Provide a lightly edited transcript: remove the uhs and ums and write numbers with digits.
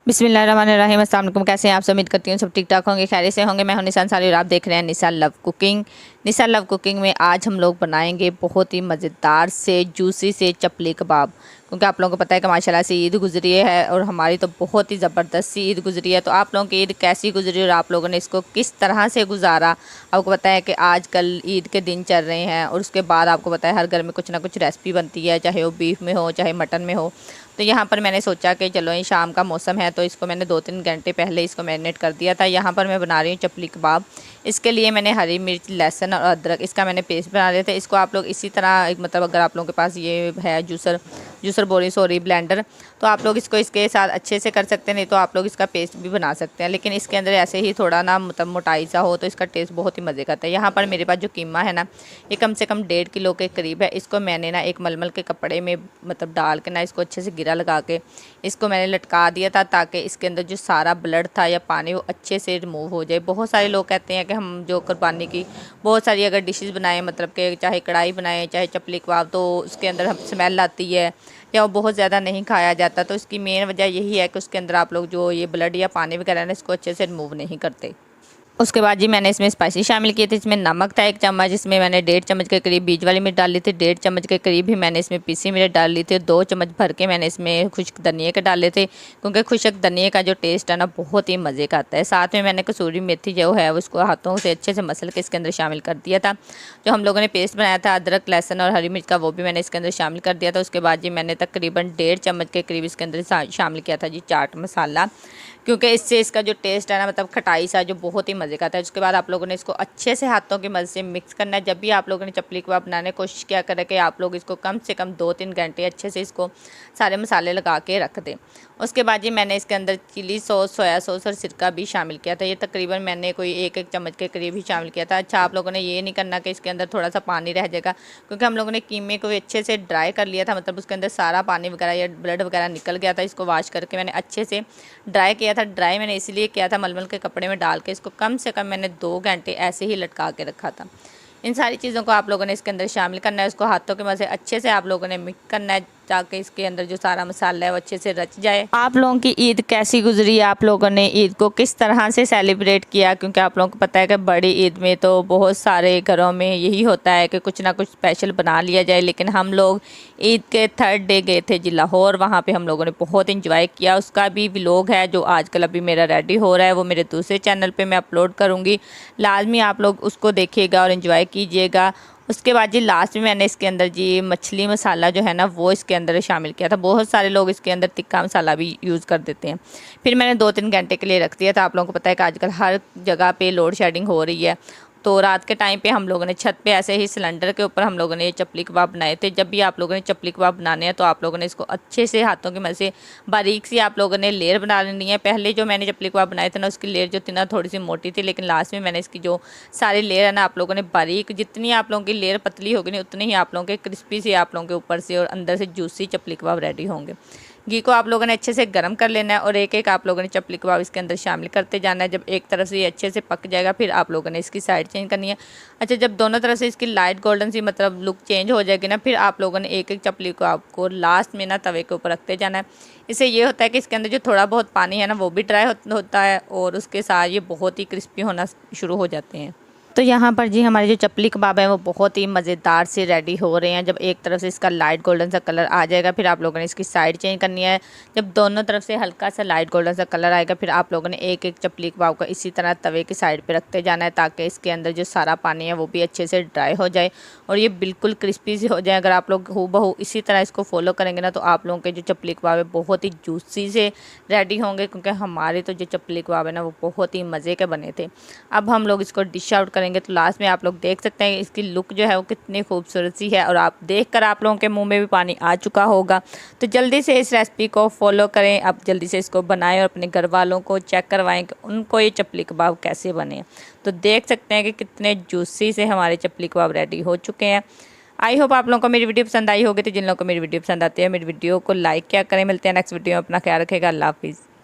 बिस्मिल्लाहिर्रहमानिर्रहीम। अस्सलाम वालेकुम। कैसे हैं आप सब? उम्मीद करती हूँ सब ठीक ठाक होंगे, खैरियत से होंगे। मैं हूं निशान साली और आप देख रहे हैं निशा लव कुकिंग। निशा लव कुकिंग में आज हम लोग बनाएंगे बहुत ही मज़ेदार से जूसी से चपली कबाब। क्योंकि आप लोगों को पता है कि माशाल्लाह से ईद गुजरी है और हमारी तो बहुत ही ज़बरदस्त सी ईद गुजरी है। तो आप लोगों की ईद कैसी गुजरी और आप लोगों ने इसको किस तरह से गुजारा। आपको पता है कि आजकल ईद के दिन चल रहे हैं और उसके बाद आपको पता है हर घर में कुछ ना कुछ रेसिपी बनती है, चाहे वो बीफ में हो चाहे मटन में हो। तो यहाँ पर मैंने सोचा कि चलो ये शाम का मौसम है तो इसको मैंने 2-3 घंटे पहले इसको मैरिनेट कर दिया था। यहाँ पर मैं बना रही हूँ चपली कबाब। इसके लिए मैंने हरी मिर्च, लहसुन और अदरक इसका मैंने पेस्ट बना लिया था। इसको आप लोग इसी तरह मतलब अगर आप लोगों के पास ये है जूसर बोली सॉरी ब्लेंडर, तो आप लोग इसको इसके साथ अच्छे से कर सकते हैं, नहीं तो आप लोग इसका पेस्ट भी बना सकते हैं। लेकिन इसके अंदर ऐसे ही थोड़ा ना मतलब मोटाई सा हो तो इसका टेस्ट बहुत ही मज़े का आता है। यहाँ पर मेरे पास जो कीमा है ना, ये कम से कम 1.5 किलो के करीब है। इसको मैंने ना एक मलमल के कपड़े में मतलब डाल के ना इसको अच्छे से गिरा लगा के इसको मैंने लटका दिया था, ताकि इसके अंदर जो सारा ब्लड था या पानी वो अच्छे से रिमूव हो जाए। बहुत सारे लोग कहते हैं कि हम जो कुर्बानी की बहुत सारी अगर डिशेस बनाएं, मतलब कि चाहे कढ़ाई बनाएं चाहे चपली कबाब, तो उसके अंदर हम स्मेल आती है या वो बहुत ज़्यादा नहीं खाया जाता। तो इसकी मेन वजह यही है कि उसके अंदर आप लोग जो ये ब्लड या पानी वगैरह है इसको अच्छे से रिमूव नहीं करते। उसके बाद जी मैंने इसमें स्पाइसी शामिल किए थे। इसमें नमक था 1 चम्मच, इसमें मैंने 1.5 चम्मच के करीब बीज वाली मिर्च डाल ली थी, 1.5 चम्मच के करीब ही मैंने इसमें पीसी मिर्च डाल ली थी, 2 चम्मच भर के मैंने इसमें खुश्क धनिया के डाले थे। क्योंकि खुश्क धनिया का जो टेस्ट है ना बहुत ही मज़े का आता है। साथ में मैंने कसूरी मेथी जो है उसको हाथों से अच्छे से मसल के इसके अंदर शामिल कर दिया था। जो हम लोगों ने पेस्ट बनाया था अदरक, लहसुन और हरी मिर्च का, वो भी मैंने इसके अंदर शामिल कर दिया था। उसके बाद जी मैंने तकरीबन 1.5 चम्मच के करीब इसके अंदर शामिल किया था जी चाट मसाला, क्योंकि इससे इसका जो टेस्ट है ना मतलब खटाई सा जो बहुत ही मज़े का आता है। उसके बाद आप लोगों ने इसको अच्छे से हाथों की मदद से मिक्स करना है। जब भी आप लोगों ने चपली कबाब बनाने की कोशिश किया करें कि आप लोग इसको कम से कम 2-3 घंटे अच्छे से इसको सारे मसाले लगा के रख दें। उसके बाद जी मैंने इसके अंदर चिली सॉस, सोया सॉस और सिरका भी शामिल किया था। ये तकरीबन मैंने कोई 1-1 चम्मच के करीब ही शामिल किया था। अच्छा, आप लोगों ने ये नहीं करना कि इसके अंदर थोड़ा सा पानी रह जाएगा, क्योंकि हम लोगों ने कीमे को अच्छे से ड्राई कर लिया था, मतलब उसके अंदर सारा पानी वगैरह या ब्लड वगैरह निकल गया था। इसको वॉश करके मैंने अच्छे से ड्राई किया था। ड्राई मैंने इसलिए किया था मलमल के कपड़े में डाल के, इसको कम से कम मैंने 2 घंटे ऐसे ही लटका के रखा था। इन सारी चीज़ों को आप लोगों ने इसके अंदर शामिल करना है। उसको हाथों की मदद से अच्छे से आप लोगों ने मिक्स करना है, ताकि इसके अंदर जो सारा मसाला है वो अच्छे से रच जाए। आप लोगों की ईद कैसी गुजरी, आप लोगों ने ईद को किस तरह से सेलिब्रेट किया? क्योंकि आप लोगों को पता है कि बड़ी ईद में तो बहुत सारे घरों में यही होता है कि कुछ ना कुछ स्पेशल बना लिया जाए। लेकिन हम लोग ईद के 3rd डे गए थे जी लाहौर, वहाँ पे हम लोगों ने बहुत इंजॉय किया। उसका भी व्लॉग है जो आजकल अभी मेरा रेडी हो रहा है, वो मेरे दूसरे चैनल पे मैं अपलोड करूँगी। लाजमी आप लोग उसको देखिएगा और इन्जॉय कीजिएगा। उसके बाद जी लास्ट में मैंने इसके अंदर जी मछली मसाला जो है ना वो इसके अंदर शामिल किया था। बहुत सारे लोग इसके अंदर तिक्का मसाला भी यूज़ कर देते हैं। फिर मैंने 2-3 घंटे के लिए रख दिया था। आप लोगों को पता है कि आजकल हर जगह पे लोड शेडिंग हो रही है, तो रात के टाइम पे हम लोगों ने छत पे ऐसे ही सिलेंडर के ऊपर हम लोगों ने ये चपली कबाब बनाए थे। जब भी आप लोगों ने चपली कबाब बनाने हैं तो आप लोगों ने इसको अच्छे से हाथों की मदद से बारीक सी आप लोगों ने लेयर बना लेनी है। पहले जो मैंने चपली कबाब बनाए थे ना उसकी लेयर जो थी ना थोड़ी सी मोटी थी, लेकिन लास्ट में मैंने इसकी जो सारी लेयर है ना आप लोगों ने बारीक, जितनी आप लोगों की लेयर पतली होगी ना उतनी ही आप लोगों के क्रिस्पी से आप लोगों के ऊपर से और अंदर से जूसी चपली कबाब रेडी होंगे। घी को आप लोगों ने अच्छे से गर्म कर लेना है और एक एक आप लोगों ने चपली कबाब इसके अंदर शामिल करते जाना है। जब एक तरफ से ये अच्छे से पक जाएगा फिर आप लोगों ने इसकी साइड चेंज करनी है। अच्छा, जब दोनों तरफ से इसकी लाइट गोल्डन सी मतलब लुक चेंज हो जाएगी ना, फिर आप लोगों ने एक एक चपली कबाब को लास्ट में ना तवे के ऊपर रखते जाना है। इससे ये होता है कि इसके अंदर जो थोड़ा बहुत पानी है ना वो भी ड्राई होता है और उसके साथ ये बहुत ही क्रिस्पी होना शुरू हो जाते हैं। तो यहाँ पर जी हमारे जो चपली कबाब है वो बहुत ही मज़ेदार से रेडी हो रहे हैं। जब एक तरफ से इसका लाइट गोल्डन सा कलर आ जाएगा फिर आप लोगों ने इसकी साइड चेंज करनी है। जब दोनों तरफ से हल्का सा लाइट गोल्डन सा कलर आएगा फिर आप लोगों ने एक एक चपली कबाब को इसी तरह तवे की साइड पे रखते जाना है, ताकि इसके अंदर जो सारा पानी है वो भी अच्छे से ड्राई हो जाए और ये बिल्कुल क्रिस्पी से हो जाए। अगर आप लोग हूबहू इसी तरह इसको फॉलो करेंगे ना तो आप लोगों के जो चपली कबाब है बहुत ही जूसी से रेडी होंगे, क्योंकि हमारे तो जो चपली कबाब है ना वो बहुत ही मज़े के बने थे। अब हम लोग इसको डिश आउट करेंगे तो लास्ट में आप लोग देख सकते हैं इसकी लुक जो है वो कितनी खूबसूरत सी है और आप देखकर आप लोगों के मुंह में भी पानी आ चुका होगा। तो जल्दी से इस रेसिपी को फॉलो करें, आप जल्दी से इसको बनाएं और अपने घर वालों को चेक करवाएं कि उनको ये चपली कबाब कैसे बने। तो देख सकते हैं कि कितने जूसी से हमारे चपली कबाब रेडी हो चुके हैं। आई होप आप लोगों को मेरी वीडियो पसंद आई होगी। तो जिन लोगों को मेरी वीडियो पसंद आती है मेरी वीडियो को लाइक क्या करें। मिलते हैं नेक्स्ट वीडियो में, अपना ख्याल रखेगा। अल्लाह हाफिज़।